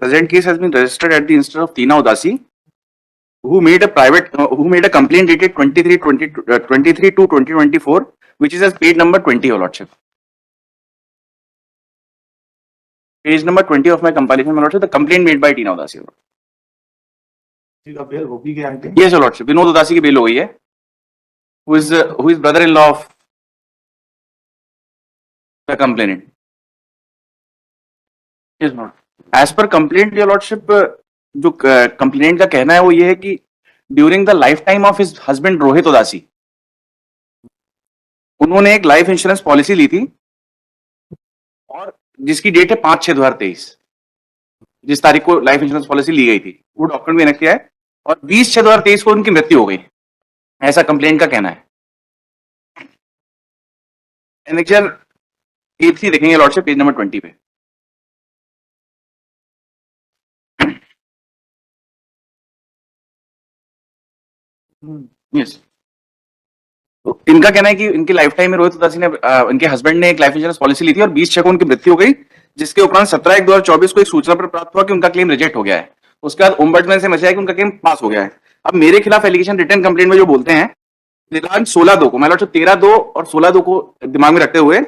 present case has been registered at the instance of Tina Udasi, who made a complaint dated 23/2/2024, which is as page number 20, Your Lordship. Page number 20 of my compilation, My Lordship, the complaint made by Tina Udasi. Bail हो भी गया है? Yes, Your Lordship. Vinod उदासी की bell हो गई है. Who is brother-in-law of the complainant. Yes, Lord. As per complaint, Your Lordship, जो complainant का कहना है वो ये है कि during the lifetime of his husband Rohit उदासी, उन्होंने एक लाइफ इंश्योरेंस पॉलिसी ली थी और जिसकी डेट है 5/6/2023, जिस तारीख को लाइफ इंश्योरेंस पॉलिसी ली गई थी, वो डॉक्यूमेंट भी एनेक्स किया है और 20/6/2023 को उनकी मृत्यु हो गई, ऐसा कंप्लेंट का कहना है. एनेक्चर A3 देखेंगे लॉर्डशिप, पेज नंबर 20 पे. यस, तो इनका कहना है कि इनकी लाइफ टाइम में रोहित उदासी ने इनके हस्बैंड ने एक लाइफ इंश्योरेंस पॉलिसी ली थी और 20/6 को उनकी मृत्यु हो गई, जिसके उपरांत 17/1/2024 को एक सूचना पर प्राप्त हुआ कि उनका क्लेम रिजेक्ट हो गया है. उसके बाद ओम्बड्समैन से मैसेज आया कि उनका क्लेम पास हो गया है. अब मेरे खिलाफ एलिगेशन रिटर्न कंप्लेंट में जो बोलते हैं, दिनांक 16/2 को, मतलब 13/2 और 16/2 को दिमाग में रखते हुए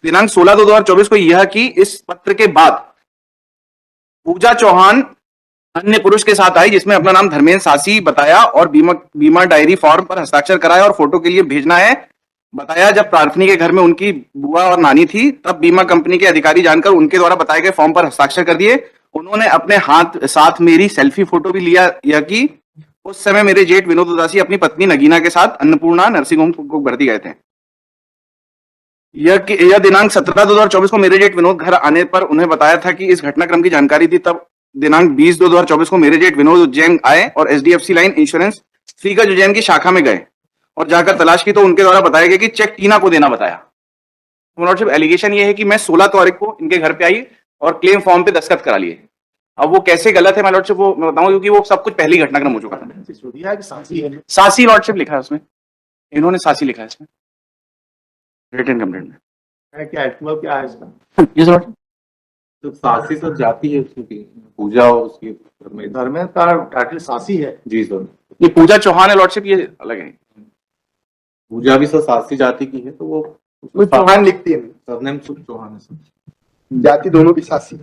दिनांक 16/2/2024 को यह कि इस पत्र के बाद पूजा चौहान अन्य पुरुष के साथ आई, जिसमें अपना नाम धर्मेंद्र सासी बताया और बीमा डायरी फॉर्म पर हस्ताक्षर कराया और फोटो के लिए भेजना है बताया. जब प्रार्थनी के घर में उनकी बुआ और नानी थी, तब बीमा कंपनी के अधिकारी जानकर उनके द्वारा बताए गए फॉर्म पर हस्ताक्षर कर दिए. उन्होंने अपने हाथ साथ मेरी सेल्फी फोटो भी लिया. यह कि उस समय मेरे जेठ विनोद उदासी अपनी पत्नी नगीना के साथ अन्नपूर्णा नर्सिंग होम को भर्ती गए थे. यह दिनांक 17/2/2024 को मेरे जेठ विनोद घर आने पर उन्हें बताया था कि इस घटनाक्रम की जानकारी थी. तब दिनांक 20/2/2024 को मेरे जेठ विनोद उज्जैन आए और HDFC line insurance Shriganj Ujjain की शाखा में गए और जाकर तलाश की तो उनके द्वारा बताया गया कि चेक टीना को देना बताया. लॉर्डशिप, एलिगेशन ये है कि मैं 16 तारीख को इनके घर पे आई और क्लेम फॉर्म पे दस्तखत करा लिए. अब वो कैसे गलत है, मैं लॉर्डशिप वो मैं बताऊं, क्योंकि वो सब कुछ पहली घटनाक्रम हो चुका था. सासी लॉर्डशिप लिखा है उसमें, इन्होंने सासी लिखा है इसमें रिटन कंप्लेंट में. क्या है इसका? Yes Lord. तो सासी तो जाती है उसकी पूजा और उसकी धर्मेंद्र का टाइटल सासी है. जी सर. ये पूजा चौहान है लॉर्डशिप, ये अलग है. पूजा भी सर सासी जाति की है, तो वो चौहान लिखती है, सरनेम शुभ चौहान है सर. जाति दोनों की सासी.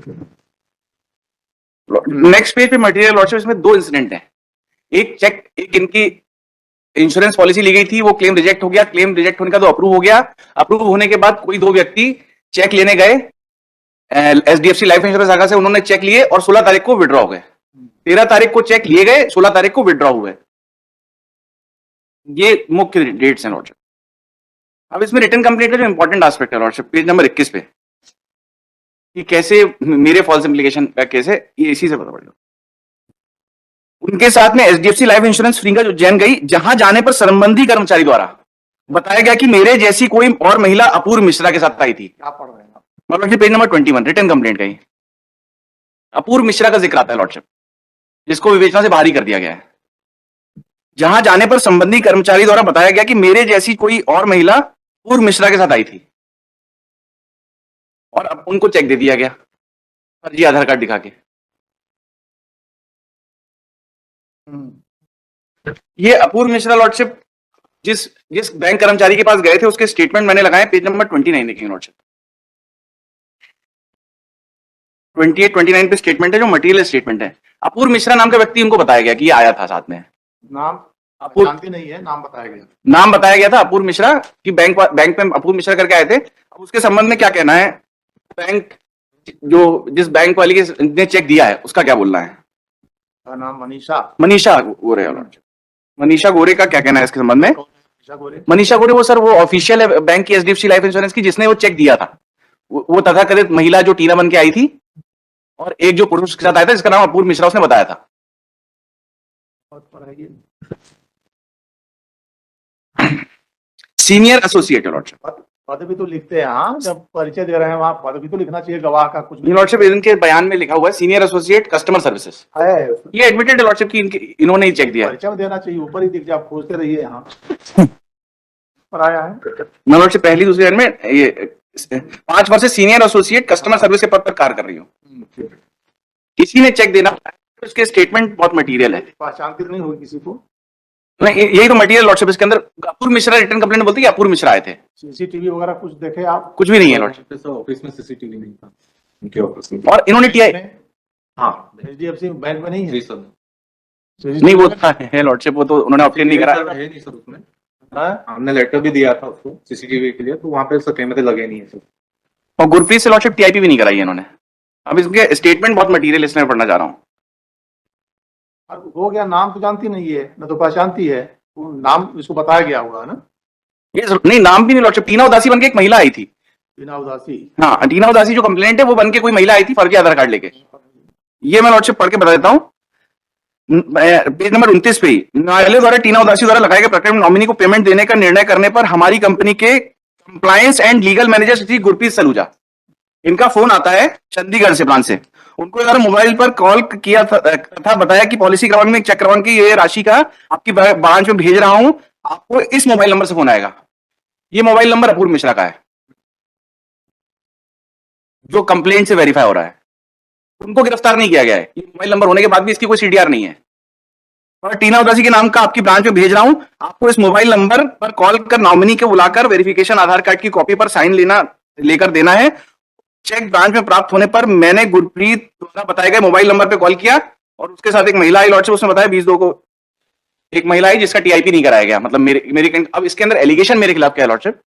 नेक्स्ट पेज पे मटेरियल लॉर्डशिप, इसमें 2 इंसिडेंट हैं. एक इनकी इंश्योरेंस पॉलिसी ली गई थी, वो क्लेम रिजेक्ट हो गया. क्लेम रिजेक्ट होने का तो अप्रूव हो गया. अप्रूव होने के बाद कोई 2 व्यक्ति चेक लेने गए HDFC लाइफ इंश्योरेंस शाखा से. उन्होंने चेक लिए और 16 तारीख को विड्रॉ हो गए. 13 तारीख को चेक लिए गए, 16 तारीख को विड्रॉ हुए. ये मुख्य डेट्स हैं लॉर्डशिप. अब इसमें रिटर्न कंप्लेंट का जो इंपॉर्टेंट एस्पेक्ट है लॉर्डशिप, पेज नंबर 21 पे, कि कैसे मेरे फॉल्स इम्प्लीकेशन का केस है, ये इसी से पता पड़ेगा. उनके साथ में HDFC life insurance Shriganj Ujjain गई, जहां जाने पर संबंधी कर्मचारी द्वारा बताया गया कि मेरे जैसी कोई और महिला अपूर्व मिश्रा के साथ आई थी. क्या पढ़ रहे हैं आप? मतलब पेज नंबर 21 रिटर्न कंप्लेंट का ही अपूर्व मिश्रा का जिक्र आता है लॉर्डशिप, जिसको विवेचना से बाहर ही कर दिया गया है. जहां जाने पर संबंधी कर्मचारी द्वारा बताया गया कि मेरे जैसी कोई और महिला पूर्व मिश्रा के साथ आई थी और अब उनको चेक दे दिया गया फर्जी आधार कार्ड दिखा के. ये अपूर्व मिश्रा लॉर्डशिप जिस बैंक कर्मचारी के पास गए थे, उसके स्टेटमेंट मैंने लगाए, पेज नंबर 29 देखेंगे लॉर्डशिप. 28-29 पे स्टेटमेंट है जो मटेरियल स्टेटमेंट है. अपूर्व मिश्रा नाम का व्यक्ति उनको बताया गया कि ये आया था साथ में. नाम अपूर्व जानती नहीं है, नाम बताया गया. नाम बताया गया था अपूर्व मिश्रा कि बैंक में अपूर्व मिश्रा करके आए थे. अब उसके संबंध में क्या कहना है, बैंक जिस बैंक वाली ने चेक दिया है उसका क्या बोलना है? नाम मनीषा गोरे. मनीषा गोरे का क्या कहना है इसके संबंध में? मनीषा गोरे वो सर वो ऑफिशियल है बैंक की HDFC लाइफ इंश्योरेंस की, जिसने वो चेक दिया था. वो तथाकथित महिला जो टीना बन के आई थी और एक जो पुरुष के साथ आया था जिसका नाम अपूर्व मिश्रा, उसने बताया था. Senior associate lordship. पद भी तो लिखते हैं. हाँ, जब परिचय दे रहे हैं वहां पद भी तो लिखना चाहिए गवाह का. कुछ लॉर्डशिप इनके बयान में लिखा हुआ है सीनियर एसोसिएट कस्टमर सर्विसेज है. ये एडमिटेड लॉर्डशिप की इन्होंने ही चेक दिया है. परिचय में देना चाहिए, ऊपर ही दिख जाए, खोजते रहिए. यहाँ पर आया है. मैं लॉर्डशिप पहली दूसरी में ये 5 वर्ष से सीनियर एसोसिएट कस्टमर सर्विस के पद पर कार्य कर रही हूँ. किसी ने चेक देना, उसके स्टेटमेंट बहुत मटेरियल है। पहचानती तो नहीं होगी किसी को? नहीं, यही तो मटेरियल लॉर्डशिप, इसके अंदर अपूर्व मिश्रा रिटर्न कंप्लेंट बोलती है कि अपूर्व मिश्रा आए थे, सीसीटीवी वगैरह कुछ देखे आप? कुछ भी नहीं है लॉर्डशिप। सर ऑफिस में सीसीटीवी नहीं था उनके ऑफिस में। और इन्होंने टीआई, हाँ एचडीएफसी बैंक में नहीं है? जी सर। नहीं वो था है लॉर्डशिप, वो तो उन्होंने ऑप्शन नहीं करा। सर है नहीं सर उसमें। हाँ? हमने लेटर भी दिया था उसको सीसीटीवी के लिए, तो वहाँ पे सर कैमरे लगे नहीं है सर। और गुरप्रीत से लॉर्डशिप टीआईपी भी नहीं कराई है इन्होंने। अब इसके स्टेटमेंट बहुत मटेरियल, इसमें पढ़ना चाह रहा हूँ। अब हो गया, नाम तो जानती नहीं है, न तो पहचानती है, वो नाम इसको बताया गया होगा ना? ये नहीं, नाम भी नहीं लॉर्डशिप, टीना उदासी बन के एक महिला आई थी। बिना उदासी? हाँ, टीना उदासी जो कंप्लेंट है वो बन के कोई महिला आई थी फर्जी आधार कार्ड लेके। ये मैं लॉर्डशिप पढ़ के बता देता हूँ, पेज नंबर 29 पे ही, न्यायालय द्वारा टीना उदासी द्वारा लगाए गए प्रकरण में नॉमिनी को पेमेंट देने का निर्णय करने पर हमारी कंपनी के compliance and legal manager Shri Gurpreet Saluja, इनका फोन आता है चंडीगढ़ से ब्रांच से। उनको द्वारा मोबाइल पर कॉल किया था बताया कि पॉलिसी क्रमांक में चेक क्रमांक की ये राशि का आपकी ब्रांच में भेज रहा हूं, आपको इस मोबाइल नंबर से फोन आएगा। ये मोबाइल नंबर अपूर्व मिश्रा का है जो कंप्लेंट से वेरीफाई हो रहा है। उनको गिरफ्तार नहीं किया गया है, ये मोबाइल नंबर होने के बाद भी इसकी कोई सीडीआर नहीं है। और टीना उदासी के नाम का आपकी ब्रांच में भेज रहा हूं, आपको इस मोबाइल नंबर पर कॉल कर नॉमिनी को बुलाकर वेरिफिकेशन आधार कार्ड की कॉपी पर साइन लेकर देना है। चेक ब्रांच में प्राप्त होने पर मैंने गुरप्रीत द्वारा बताए गए मोबाइल नंबर पे कॉल किया और उसके साथ एक महिला आई लॉर्डशिप, उसने बताया 20/2 को एक महिला आई जिसका टीआईपी नहीं कराया गया। मतलब मेरी अब इसके अंदर एलिगेशन मेरे खिलाफ क्या है लॉर्डशिप?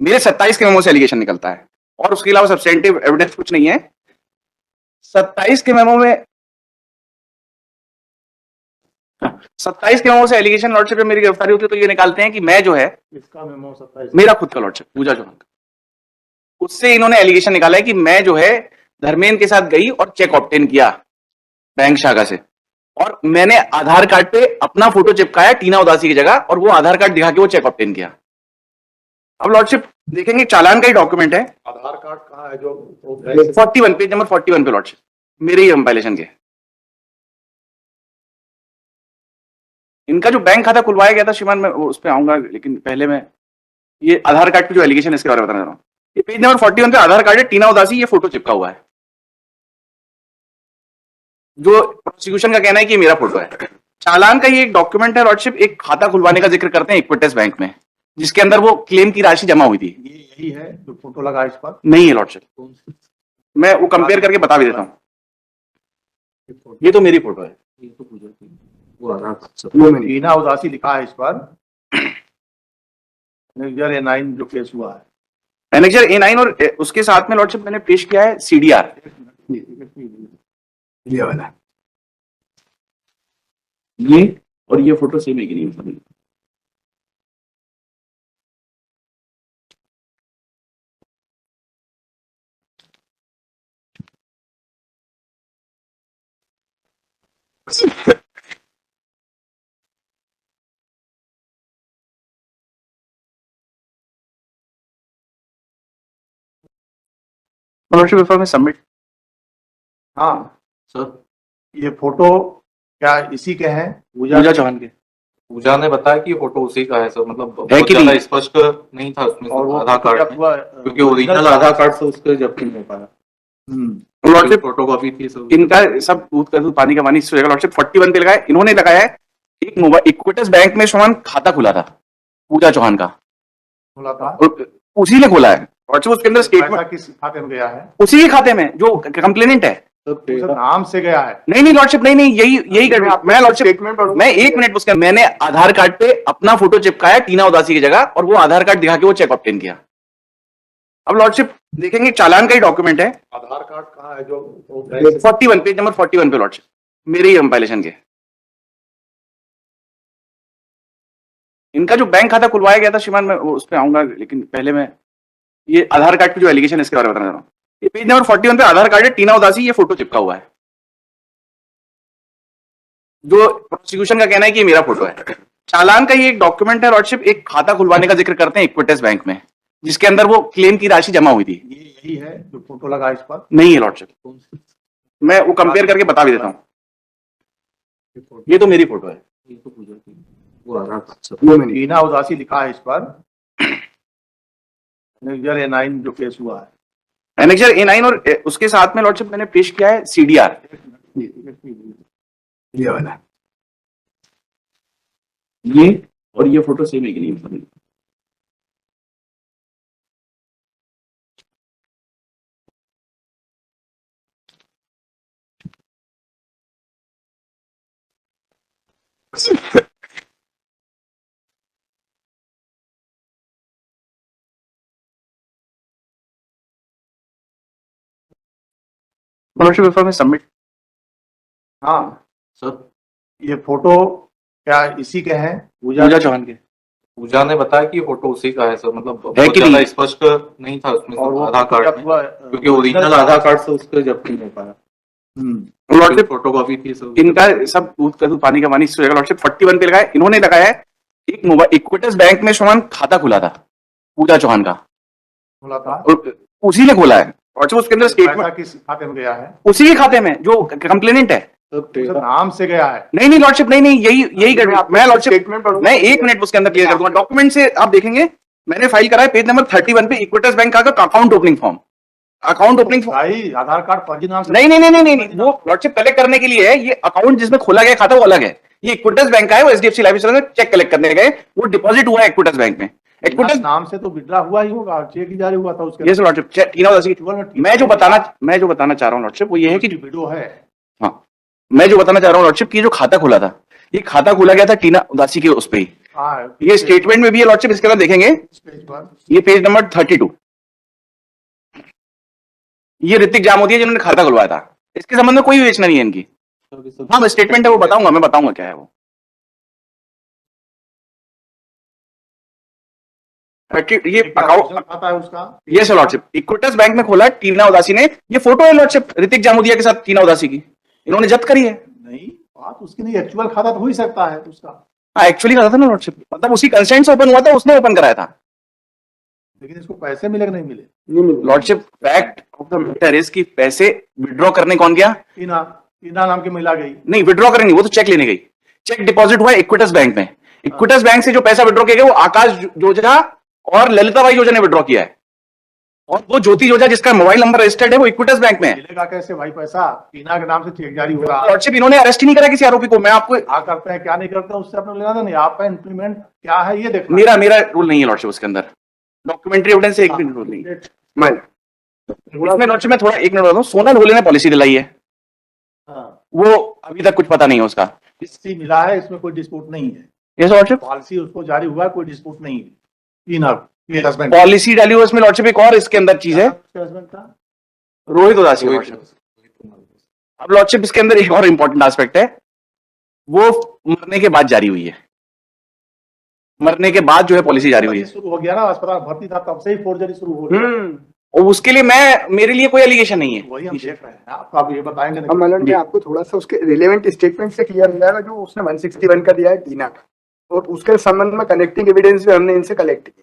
मेरे 27 के मेमो से एलिगेशन निकलता है और उसके अलावा सब्सटेंटिव एविडेंस कुछ नहीं है। 27 के मेमो में 27 के मेमो से एलिगेशन लॉर्डशिप में मेरी गिरफ्तारी होती है तो ये निकालते हैं कि मैं जो है, इसका मेमो 27? मेरा खुद का लॉर्डशिप पूजा चौहान का, उससे इन्होंने एलिगेशन निकाला है कि मैं जो है धर्मेंद्र के साथ गई और चेक ऑब्टेन किया बैंक शाखा से, और मैंने आधार कार्ड पे अपना फोटो चिपकाया टीना उदासी की जगह और वो आधार कार्ड दिखा के वो चेक ऑब्टेन किया। अब लॉर्डशिप देखेंगे चालान का ही डॉक्यूमेंट है, आधार कार्ड कहाँ है जो 41 पेज नंबर 41 पे लॉर्डशिप, मेरे ही कंपाइलेशन के। इनका जो बैंक खाता खुलवाया गया था श्रीमान, मैं उस पर आऊंगा, लेकिन पहले मैं ये आधार कार्ड पे जो एलिगेशन इसके बारे में बताना चाह रहा हूँ। ये पेज नंबर 41 पे आधार कार्ड है, टीना उदासी, ये फोटो चिपका हुआ है। जो प्रोसिक्यूशन का कहना है कि ये मेरा फोटो है। चालान का ये एक डॉक्यूमेंट है लॉर्डशिप, एक खाता खुलवाने का जिक्र करते हैं इक्विटस बैंक में, जिसके अंदर वो क्लेम की राशि जमा हुई थी। ये यही है जो फोटो लगा इस पर? नहीं है लॉर्डशिप, मैं वो कंपेयर करके बता भी देता हूँ। ये तो मेरी फोटो है, ये तो पूजा की वो आधार कार्ड टीना उदासी लिखा है इस पर। A9 जो केस हुआ है, एनेक्चर A9, और उसके साथ में लॉर्डशिप मैंने पेश किया है सीडीआर, ये वाला, ये और ये फोटो सेम है कि नहीं मतलब? लॉर्डशिप पेपर में सबमिट। हाँ सर। ये फोटो क्या इसी के हैं? पूजा चौहान के। पूजा ने बताया कि ये फोटो उसी का है सर, मतलब है बहुत कि ज्यादा नहीं? स्पष्ट नहीं था उसमें और वो आधार कार्ड में, क्योंकि ओरिजिनल आधार कार्ड से उसके जब्त नहीं हो पाया। लॉर्डशिप फोटो कॉपी थी सर। इनका सब दूध का दूध पानी का पानी लॉर्डशिप 41 पे लगाया, इन्होंने लगाया है एक मोबाइल इक्विटस बैंक में श्रीमान खाता खुला था पूजा चौहान का, खुला था, और उसी ने खोला है लॉर्डशिप, उसके अंदर पैसा स्टेटमेंट किस खाते में गया है? उसी के खाते में जो कंप्लेनेंट है। उस नाम से गया है? नहीं लॉर्डशिप, नहीं यही कर मैं लॉर्डशिप स्टेटमेंट पढ़ूं? मैं 1 मिनट उसका, मैंने आधार कार्ड पे अपना फोटो चिपकाया टीना उदासी की जगह और वो आधार कार्ड दिखा के वो चेक ऑब्टेन किया। अब लॉर्डशिप देखेंगे चालान का ही डॉक्यूमेंट है, आधार कार्ड कहाँ है जो 41 पेज नंबर 41 पे लॉर्डशिप, मेरे ही कंपाइलेशन के। इनका जो बैंक खाता खुलवाया गया था श्रीमान, मैं उस पर आऊंगा, लेकिन पहले मैं ये आधार कार्ड पे जो एलिगेशन इसके बारे में बताना चाह रहा हूँ। ये पेज नंबर 41 पे आधार कार्ड है, टीना उदासी, ये फोटो चिपका हुआ है। जो प्रोसिक्यूशन का कहना है कि ये मेरा फोटो है। चालान का ये एक डॉक्यूमेंट है लॉर्डशिप, एक खाता खुलवाने का जिक्र करते हैं इक्विटस बैंक में, जिसके अंदर वो क्लेम की राशि जमा हुई थी। ये यही है जो फोटो लगा इस पर? नहीं है लॉर्डशिप, मैं वो कंपेयर करके बता भी देता हूँ। ये तो मेरी फोटो है, ये तो पूजा की वो आधार कार्ड टीना उदासी लिखा है इस पर। A9 जो केस हुआ है, एनेक्जर A9 और उसके साथ में लॉर्डशिप मैंने पेश किया है CDR, ये वाला, ये और ये फोटो सेम है कि नहीं? Lordship if I submit. हाँ सर ये फोटो क्या इसी के हैं? पूजा चौहान के पूजा ने बताया कि फोटो उसी का है सर, मतलब है बहुत कि ज्यादा नहीं? स्पष्ट नहीं था उसमें और वो आधार कार्ड में, क्योंकि ओरिजिनल आधार कार्ड से उसके जब्त नहीं हो पाया। लॉर्डशिप फोटो कॉपी थी सर। इनका सब दूध का दूध पानी का पानी इस जगह लॉर्डशिप 41 पे लगाया, इन्होंने लगाया है एक मोबाइल इक्विटस बैंक में शोमान खाता खुला था पूजा चौहान का, बोला था और उसी ने खोला है लॉर्डशिप, उसके अंदर पैसा स्टेटमेंट किस खाते में गया है? उसी के खाते में जो कंप्लेनेंट है। उस नाम से गया है? नहीं लॉर्डशिप, नहीं यही कर मैं लॉर्डशिप स्टेटमेंट मैं एक मिनट उसके अंदर क्लियर कर दूंगा। डॉक्यूमेंट से आप देखेंगे मैंने फाइल करा है पेज नंबर 31 पे इक्विटस बैंक का account opening form, account opening form. भाई आधार कार्ड फर्जी नाम से नहीं वो लॉर्डशिप कलेक्ट करने के लिए है, ये अकाउंट जिसमें खोला गया खाता वो अलग है, ये इक्विटस बैंक का है, वो HDFC लाइफ इंश्योरेंस में चेक कलेक्ट करने गए, वो डिपॉजिट हुआ है इक्विटस बैंक में। इक्विटस नाम से तो विड्रा हुआ ही होगा, चेक ही जारी हुआ था उसके। ये लॉर्डशिप टीना उदासी की मैं जो बताना चाह रहा हूँ लॉर्डशिप वो ये है कि वीडियो है। हाँ मैं जो बताना चाह रहा हूँ लॉर्डशिप की जो खाता खुला था, ये खाता खोला गया था टीना उदासी के उस पे ही, हाँ ये स्टेटमेंट में भी है लॉर्डशिप, इसके अंदर देखेंगे इस पेज पर ये पेज नंबर 32, ये ऋतिक जामोदिया जिन्होंने खाता खुलवाया था, इसके संबंध में कोई विवेचना नहीं है इनकी। हाँ स्टेटमेंट है वो बताऊंगा, मैं बताऊंगा क्या है वो। ये अकाउंट खाता है उसका। ये है लॉर्डशिप, इक्विटस बैंक में खोला टीना उदासी ने, ये फोटो है लॉर्डशिप ऋतिक जामोदिया के साथ टीना उदासी की, इन्होंने जब्त करी है। नहीं बात उसकी नहीं, एक्चुअल खाता तो हो ही सकता है उसका। हाँ एक्चुअली खाता था ना लॉर्डशिप, मतलब उसी कंसेंट से ओपन हुआ था, उसने ओपन कराया था। लेकिन इसको पैसे मिले कि नहीं मिले? Lordship fact of the matter is कि पैसे विड्रॉ करने कौन गया? टीना नाम की महिला गई। नहीं विड्रॉ करेंगे, वो तो चेक लेने गई, चेक डिपॉजिट हुआ इक्विटस बैंक में, इक्विटस बैंक से जो पैसा विड्रॉ किया गया वो आकाश जोजा और ललिताबाई जोजा ने विड्रॉ किया है, और वो ज्योति जोजा जिसका मोबाइल नंबर रजिस्टर्ड है वो इक्विटस बैंक में है। मिलेगा कैसे भाई पैसा? टीना के नाम से चेक जारी होगा। लॉर्डशिप इन्होंने अरेस्ट ही नहीं करा किसी आरोपी को, मैं आपको क्या करते हैं क्या नहीं करते हैं उससे अपने लेना था नहीं, आपका इंप्लीमेंट क्या है ये देखना। मेरा रूल नहीं है लॉर्डशिप उसके अंदर, डॉक्यूमेंट्री एविडेंस से एक भी रूल नहीं है। मैं इसमें लॉर्डशिप में थोड़ा एक मिनट बता दूं, सोना ढोले ने पॉलिसी दिलाई है, वो अभी तक कुछ पता नहीं है उसका, किसी मिला है, इसमें कोई डिस्प्यूट नहीं है। ये लॉर्डशिप पॉलिसी उसको जारी हुआ है, कोई डिस्प्यूट नहीं है। टीना ये हस्बैंड पॉलिसी डाली हुई उसमें लॉर्डशिप, एक और इसके अंदर चीज है हस्बैंड का रोहित उदासी लॉर्डशिप। अब लॉर्डशिप इसके अंदर एक और इंपॉर्टेंट एस्पेक्ट है, वो मरने के बाद जारी हुई है, मरने के बाद जो है पॉलिसी जारी हुई है। शुरू हो गया ना, अस्पताल भर्ती था तब से ही फोर्जरी शुरू हो गई। और उसके लिए मेरे लिए कोई एलिगेशन नहीं है। वही हम देख रहे हैं, आपको आप ये बताएंगे हम मैडम आपको थोड़ा सा उसके रिलेवेंट स्टेटमेंट से क्लियर हो जाएगा, जो उसने 161 का दिया है टीना का, और उसके संबंध में कनेक्टिंग एविडेंस भी हमने इनसे कलेक्ट किए,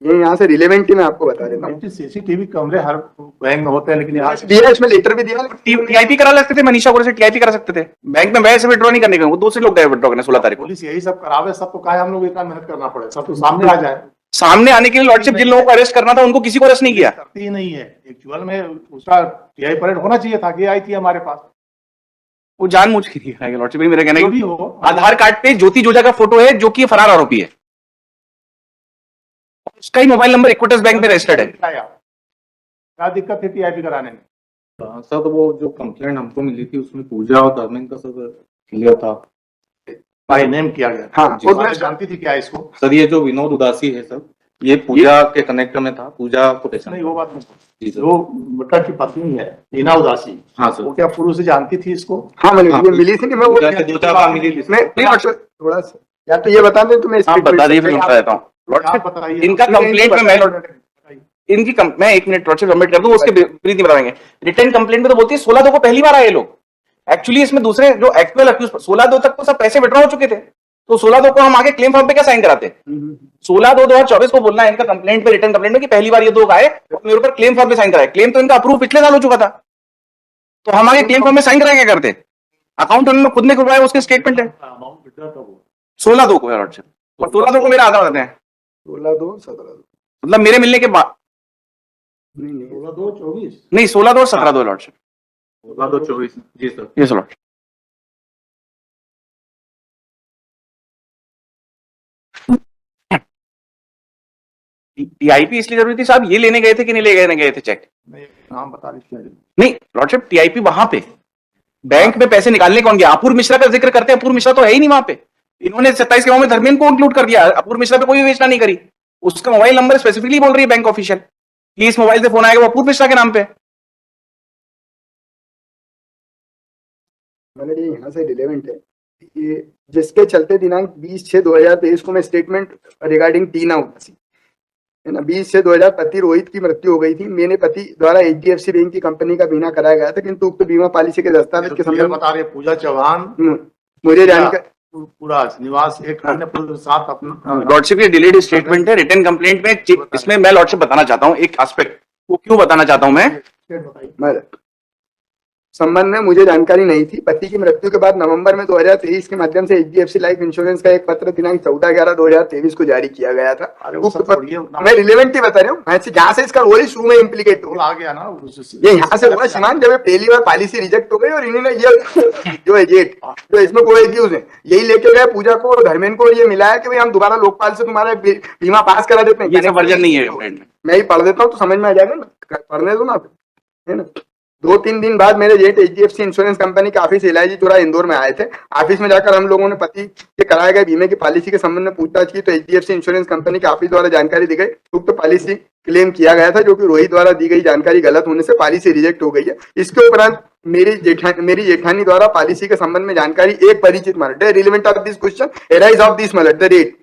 ये यहाँ से रिलेवेंट ही मैं आपको बता देता हूँ। सीसीटीवी कैमरे हर बैंक में होते हैं, लेकिन यहाँ दिया इसमें लेटर भी दिया, टीआईपी करा सकते थे, मनीषा गोरे से टीआईपी करा सकते थे, बैंक में वैसे विड्रॉ नहीं करने का, वो दूसरे लोग गए विड्रॉ करने 16 तारीख को। पुलिस यही सब करावे, सब तो काहे हम लोग इतना मेहनत करना पड़े, सब तो सामने आ जाए। सामने आने के लिए लॉर्डशिप जिन लोगों को अरेस्ट करना था उनको किसी को अरेस्ट नहीं किया, करती ही नहीं है। एक्चुअल में उसका टीआई परेड होना चाहिए था कि आई थी हमारे पास, वो जानबूझ के नहीं कराएगा लॉर्डशिप, मेरा कहना जो है भी कि हो। आधार कार्ड पे ज्योति जोजा का फोटो है जो कि फरार आरोपी है, उसका ही मोबाइल नंबर इक्विटस बैंक में रजिस्टर्ड है। क्या दिक्कत है टीआईपी कराने में? सर तो वो जो कंप्लेंट हमको मिली थी उसमें पूजा और धर्मेंद्र का सर क्लियर था, भाई नेम किया गया। हाँ, जी, और मैं जानती थी क्या इसको? सर ये जो विनोद उदासी है सर, ये पूजा के कनेक्ट में था, पूजा को नहीं वो बात नहीं। जी सर। जो मुट्टा की पत्नी है टीना उदासी, हाँ सर। वो क्या पूर्व से जानती थी इसको? हाँ मैंने हाँ, ये मिली थी कि मैं वो पूजा के 2-4 बार मिली थी। मैं थोड़ा सा या तो ये बता दें तो मैं हाँ बता दिए, फिर मैं बता देता हूँ आप लॉर्डशिप। बताइए। इनका कंप्लेंट में मैं एक मिनट लॉर्डशिप सबमिट कर दूं, उसके विपरीत नहीं बताएंगे। रिटर्न कंप्लेंट में तो बोलती है 16/2 को पहली बार आए लोग, एक्चुअली इसमें दूसरे जो एक्चुअल अक्यूज 16/2 तक तो सब पैसे विड्रॉ हो चुके थे, तो 16/2 को हम आगे क्लेम फॉर्म पे क्या साइन कराते? 16/2/2024 को बोलना है इनका कंप्लेंट पे, रिटर्न कंप्लेंट में कि पहली बार ये लोग आए और मेरे ऊपर क्लेम फॉर्म पे साइन कराए। क्लेम तो इनका अप्रूव पिछले साल हो चुका था, तो हम आगे क्लेम फॉर्म में साइन कराए क्या करते? अकाउंट उन्होंने खुद ने खुलवाया, उसके स्टेटमेंट है 16/2 को है लॉर्डशिप, और 16/2 को मेरा आधार बताते हैं, 16/2 17 मतलब मेरे मिलने के बाद नहीं 16/2/24। नहीं 16/2 और 17/2 लॉर्डशिप। 16/2/24 जी सर। ये लॉर्डशिप। टीआईपी इसलिए जरूरी थी साहब, ये लेने गए थे कि नहीं ले गए थे चेक? नहीं, नाम बता दीजिए। नहीं लॉर्डशिप, टीआईपी वहां पे बैंक में पैसे निकालने कौन गया? अपूर्व मिश्रा का जिक्र करते हैं, अपूर्व मिश्रा तो है ही नहीं वहां पे। इन्होंने 27 के में धर्मेंद्र को इंक्लूड कर दिया, अपूर्व मिश्रा पे कोई विवेचना नहीं करी। उसका मोबाइल नंबर स्पेसिफिकली बोल रही है बैंक ऑफिशियल कि इस मोबाइल से फोन आएगा, वो अपूर्व मिश्रा के नाम पे। मतलब ये यहाँ से रिलेवेंट है, ये जिसके चलते दिनांक 20/6/2023 को मैं स्टेटमेंट रिगार्डिंग टीना उदासी है ना, 20/6/2000 पति रोहित की मृत्यु हो गई थी। मैंने पति द्वारा HDFC बैंक की कंपनी का बीमा कराया गया था, किंतु उक्त बीमा पॉलिसी के दस्तावेज के क्लियर संबंध बता रहे पूजा चौहान मुझे जानकर पूरा निवास एक अन्य पुरुष के साथ अपना लॉर्डशिप ये डिलीड स्टेटमेंट है रिटन कंप्लेंट में। इसमें मैं लॉर्डशिप बताना चाहता हूं एक एस्पेक्ट, वो क्यों बताना चाहता हूं मैं। बताइए। संबंध में मुझे जानकारी नहीं थी। पति की मृत्यु के बाद नवंबर में 2023 के माध्यम से HDFC लाइफ इंश्योरेंस का एक पत्र दिनांक 14/11/2023 को जारी किया गया था। अरे वो सब छोड़िए, मैं रिलेवेंट ही बता रहा हूँ, मैं जहाँ से इसका रोल शुरू में इम्प्लीकेट हो आ गया ना ये यहाँ से हुआ श्रीमान, जब पहली बार पॉलिसी रिजेक्ट हो गई और इन्होंने ये जो एजेंट जो इसमें कोई एक्यूज है यही लेके गए पूजा को और धर्मेंद्र को, ये मिलाया कि भाई हम दोबारा लोकपाल से तुम्हारा बीमा पास करा देते हैं। ये सब वर्जन नहीं है कंप्लेंट में। मैं ही पढ़ देता हूँ तो समझ में आ जाएगा ना, पढ़ने दो ना, है ना। 2-3 दिन बाद मेरे जेठ HDFC इंश्योरेंस कंपनी के ऑफिस इलायची चौरा इंदौर में आए थे। ऑफिस में जाकर हम लोगों ने पति के कराए गए बीमे की पॉलिसी के संबंध में पूछताछ की तो HDFC इंश्योरेंस कंपनी के ऑफिस द्वारा जानकारी दी गई, उक्त पॉलिसी क्लेम किया गया था जो कि रोहित द्वारा दी गई जानकारी गलत होने से पॉलिसी रिजेक्ट हो गई है। इसके उपरांत मेरी जेठानी द्वारा पॉलिसी के संबंध में जानकारी एक परिचित murder relevant of this question arise of this murder the rate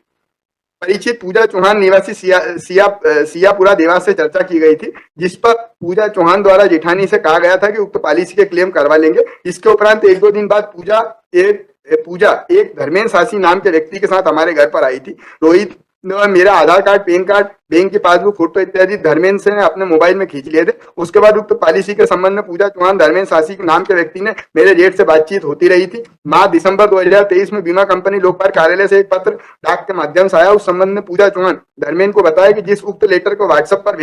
परिचित पूजा चौहान निवासी सियापुरा देवास से चर्चा की गई थी, जिस पर पूजा चौहान द्वारा जेठानी से कहा गया था कि उक्त पॉलिसी के क्लेम करवा लेंगे। इसके उपरांत 1-2 दिन बाद पूजा एक धर्मेंद्र सासी नाम के व्यक्ति के साथ हमारे घर पर आई थी। रोहित ने मेरा आधार कार्ड, पैन कार्ड, बैंक की पासबुक, फोटो इत्यादि धर्मेंद्र से अपने मोबाइल में खींच लिए थे। उसके बाद उक्त पॉलिसी के संबंध में पूजा चौहान धर्मेंद्र सासी के नाम के व्यक्ति ने मेरे जेठ से बातचीत होती रही थी। माह दिसंबर 2023 में बीमा कंपनी लोकपाल कार्यालय से एक पत्र डाक के माध्यम से आया। उस संबंध में पूजा चौहान धर्मेंद्र को बताया कि जिस उक्त लेटर को व्हाट्सएप पर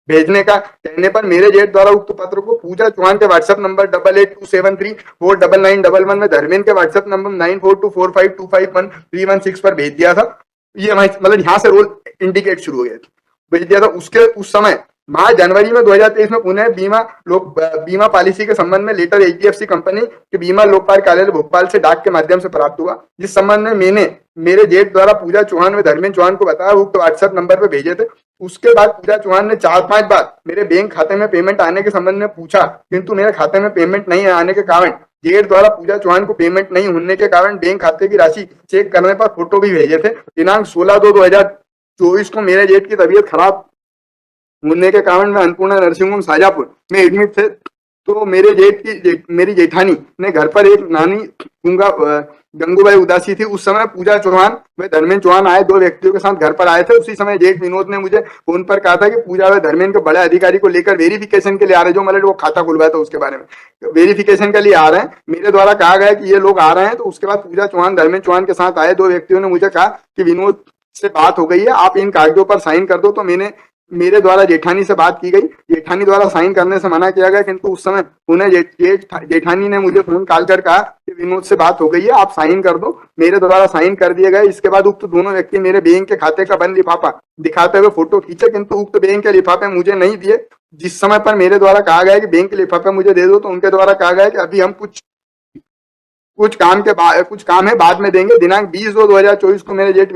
भेजने का कहने पर मेरे जेठ द्वारा उक्त पत्र को पूजा चौहान के व्हाट्सएप नंबर 8827349911 में धर्मेंद्र के व्हाट्सएप नंबर 9424525131 पर भेज दिया था। ये मतलब यहाँ से रोल इंडिकेट शुरू हो गया था, भेज दिया था। उसके उस समय माह जनवरी में 2023 में पुनः बीमा पॉलिसी के संबंध में लेटर HDFC कंपनी के बीमा लोकपाल कार्यालय भोपाल से डाक के माध्यम से प्राप्त हुआ, जिस संबंध में मैंने मेरे जेठ द्वारा पूजा चौहान व धर्मेंद्र चौहान को बताया, उक्त व्हाट्सएप नंबर पर भेजे थे। उसके बाद पूजा चौहान ने 4-5 बार मेरे बैंक खाते में पेमेंट आने के संबंध में पूछा, किंतु मेरे खाते में पेमेंट नहीं आने के कारण जेठ द्वारा पूजा चौहान को पेमेंट नहीं होने के कारण बैंक खाते की राशि चेक करने पर फोटो भी भेजे थे। दिनांक 16/2/2024 को मेरे जेठ की तबीयत खराब होने के कारण मैं अन्नपूर्णा नर्सिंग होम शाजापुर में एडमिट थे, तो मेरी जेठानी ने घर पर एक नानी गंगूबाई उदासी थी। उस समय पूजा चौहान व धर्मेंद्र चौहान आए 2 व्यक्तियों के साथ घर पर आए थे। उसी समय जेठ विनोद ने मुझे फोन पर कहा था कि पूजा व धर्मेंद्र के बड़े अधिकारी को लेकर वेरिफिकेशन के लिए आ रहे, जो मतलब वो खाता खुलवाया था उसके बारे में वेरिफिकेशन के लिए आ रहे हैं। मेरे द्वारा कहा गया कि ये लोग आ रहे हैं, तो उसके बाद पूजा चौहान धर्मेंद्र चौहान के साथ आए 2 व्यक्तियों ने मुझे कहा कि विनोद से बात हो गई है, आप इन कागजों पर साइन कर दो। तो मेरे द्वारा जेठानी से बात की गई, जेठानी द्वारा साइन करने से मना किया गया, किंतु उस समय उन्हें जेठानी ने मुझे फोन कॉल कर कहा कि विनोद से बात हो गई है, आप साइन कर दो। मेरे द्वारा साइन कर दिए गए। इसके बाद उक्त दोनों व्यक्ति मेरे बैंक के खाते का बंद लिफाफा दिखाते हुए फोटो खींचे, किंतु उक्त बैंक के लिफाफे मुझे नहीं दिए। जिस समय पर मेरे द्वारा कहा गया कि बैंक के लिफाफे मुझे दे दो, तो उनके द्वारा कहा गया कि अभी हम कुछ काम है, बाद में देंगे। दिनांक 20/2/2024 को मेरे जेठ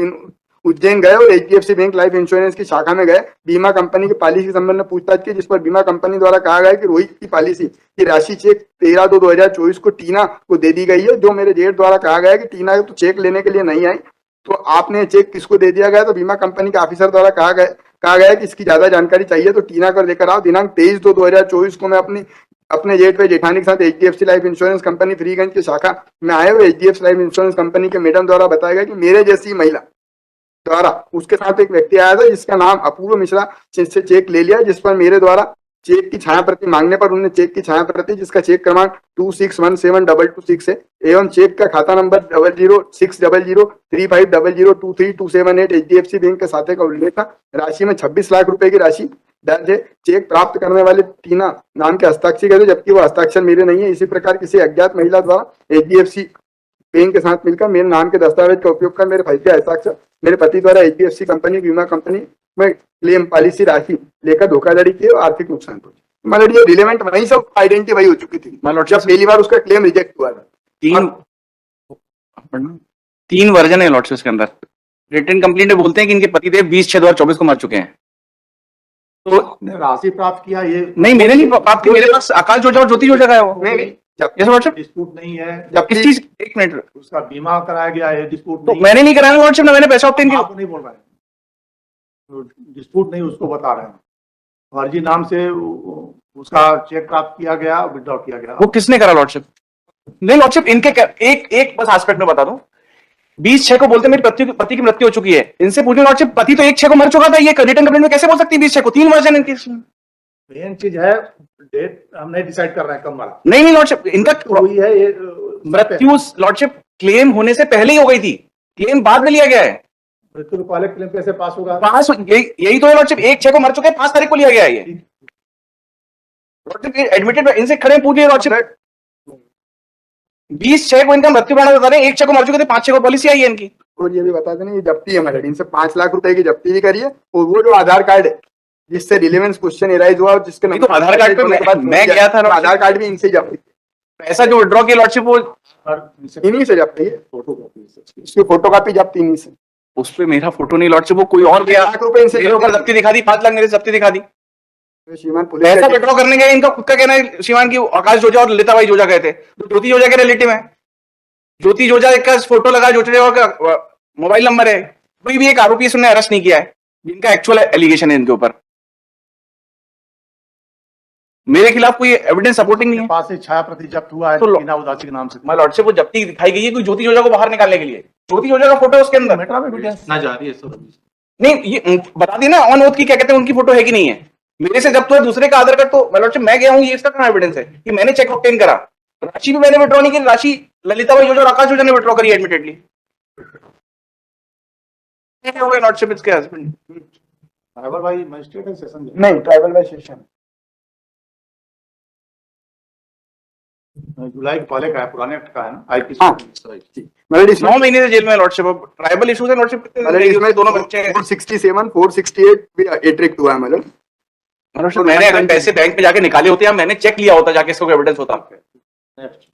उज्जैन गए और HDFC बैंक लाइफ इंश्योरेंस की शाखा में गए, बीमा कंपनी की पॉलिसी के संबंध में पूछताछ की, जिस पर बीमा कंपनी द्वारा कहा गया कि रोहित की पॉलिसी की राशि चेक 13/2/2024 को टीना को दे दी गई है। जो मेरे जेठ द्वारा कहा गया कि टीना तो चेक लेने के लिए नहीं आई, तो आपने चेक किसको दे दिया गया? तो बीमा कंपनी के ऑफिसर द्वारा कहा गया कि इसकी ज्यादा जानकारी चाहिए तो टीना को लेकर आओ। दिनांक 23/2/2024 को मैं अपने जेठ व जेठानी के साथ HDFC life insurance company Freeganj की शाखा में आए हुए HDFC लाइफ इंश्योरेंस कंपनी के मैडम द्वारा बताया गया कि मेरे जैसी महिला द्वारा उसके साथ एक व्यक्ति आया था जिसका नाम अपूर्व मिश्रा से चेक ले लिया, जिस पर मेरे द्वारा चेक की छाया प्रति मांगने पर उन्होंने चेक की छाया प्रति जिसका चेक क्रमांक 26172226 है एवं चेक का खाता नंबर 00600350023278 HDFC बैंक के खाते का उल्लेख था। राशि में 26 लाख रुपए की राशि दर्ज है। चेक प्राप्त करने वाले टीना नाम के हस्ताक्षर थे जबकि वो हस्ताक्षर मेरे नहीं है। इसी प्रकार किसी अज्ञात महिला द्वारा HDFC बैंक के साथ मिलकर मेरे नाम के दस्तावेज का उपयोग कर मेरे फर्जी हस्ताक्षर मेरे पति द्वारा HDFC कंपनी बीमा कंपनी में क्लेम पॉलिसी राशि लेकर धोखाधड़ी की और आर्थिक नुकसान पहुंचा। मतलब ये रिलेवेंट वही सब आइडेंटिफाई हो चुकी थी जब पहली बार उसका क्लेम रिजेक्ट हुआ था। तीन वर्जन है लॉर्डशिप के अंदर। रिटर्न कंप्लेंट में बोलते हैं कि इनके पतिदेव 20/6/2024 को मर चुके हैं। तो राशि प्राप्त किया ये नहीं, मेरे नहीं प्राप्त की, मेरे पास आकाश जोजा और ज्योति जोजा का है वो। नहीं Yes, लॉर्डशिप। डिस्प्यूट नहीं है, जब किस चीज, एक मिनट, उसका बीमा कराया गया है, डिस्प्यूट तो नहीं मैंने नहीं कराया लॉर्डशिप, ना मैंने पैसा ऑब्टेन किया। आप नहीं बोल रहे हैं, डिस्प्यूट नहीं उसको बता रहे हैं। फर्जी नाम से उसका चेक प्राप्त किया गया, विड्रॉ किया गया। वो किसने करा लॉर्डशिप? नहीं लॉर्डशिप, इनके एक बस एस्पेक्ट में बता दूं, 20/6 को बोलते मेरे पति की मृत्यु हो चुकी है। इनसे पूछने लॉर्डशिप, पति तो 1/6 को मर चुका था, ये रिटर्न कंप्लेंट में कैसे बोल सकती है 20/6 को? 3 वर्जन इनके। मेन चीज है डेट हम नहीं डिसाइड कर रहे हैं कब मरा। नहीं लॉर्डशिप, इनका हुई है ये मृत्यु लॉर्डशिप क्लेम होने से पहले ही हो गई थी, क्लेम बाद में लिया गया है। मृत्यु के पहले क्लेम कैसे पास होगा? पास यही तो है लॉर्डशिप, 1/6 को मर चुके हैं, 5 तारीख को लिया गया है ये लॉर्डशिप। एडमिटेड इनसे खड़े पूछिए लॉर्डशिप, 20/6 को इनका मृत्यु प्रमाण बता रहे हैं, 1/6 को मर चुके थे, 5/6 को पॉलिसी आई है इनकी। और ये भी बता देना ये जब्ती है हमारे इनसे 5 लाख रुपए की जब्ती भी करी है। और वो जो आधार कार्ड है जिससे रिलेवेंस क्वेश्चन एराइज हुआ और जिसके नहीं, तो आधार कार्ड पे मैं गया था, आधार कार्ड भी इनसे जब्त पैसा जो विड्रॉ किया लॉर्डशिप वो इन्हीं से जब्त है। इसकी फोटोकॉपी जब्त इन्हीं से। उस पे मेरा फोटो नहीं लॉर्डशिप, वो कोई और गया, 5 लाख रुपए इनसे मेरे ऊपर जब्ती दिखा दी, 5 लाख मेरे जब्ती दिखा दी। श्रीमान पुलिस पैसा विड्रॉ करने गए, इनका खुद का कहना है श्रीमान की आकाश जोजा और ललिता भाई जोजा गए थे, तो ज्योति जोजा के रिलेटिव है। ज्योति जोजा का फोटो लगा, जोजा का मोबाइल नंबर है, कोई भी एक आरोपी उसने अरेस्ट नहीं किया है जिनका एक्चुअल एलिगेशन है इनके ऊपर। मेरे खिलाफ कोई एविडेंस सपोर्टिंग नहीं है। पास से छाया प्रति जब्त हुआ है तो टीना उदासी के नाम से। माय लॉर्डशिप वो जब्ती दिखाई गई है कोई ज्योति जोजा को बाहर निकालने के लिए। ज्योति जोजा का फोटो है उसके अंदर। मेट्रो में वीडियो ना जा रही है सब। नहीं, ये बता दी ना ऑन ओथ की, क्या कहते हैं, उनकी फोटो है कि नहीं है। मेरे से जब्त हुआ दूसरे का आधार कार्ड, तो माय लॉर्डशिप मैं गया हूँ, ये इसका कहां एविडेंस है कि मैंने चेक ऑब्टेन करा? राशि भी मैंने विड्रॉ नहीं की, राशि ललिता भाई जोजा और आकाश जोजा ने विड्रॉ करी एडमिटेडली। क्या हो गया लॉर्डशिप इसके हस्बैंड? ट्राइबल भाई मजिस्ट्रेट है सेशन नहीं ट्राइबल बाय सेशन जुलाई के पहले का है, पुराने एक्ट का है ना आईपीसी। हाँ मतलब इसमें 9 महीने से जेल में लॉर्डशिप। ट्राइबल इशूज है लॉर्डशिप, मतलब इसमें दोनों बच्चे हैं। 467 468 भी एट्रिक्ट हुआ है मतलब। मैंने अगर पैसे बैंक में जाके निकाले होते या मैंने चेक लिया होता जाके, इसको एविडेंस होता। नेक्स्ट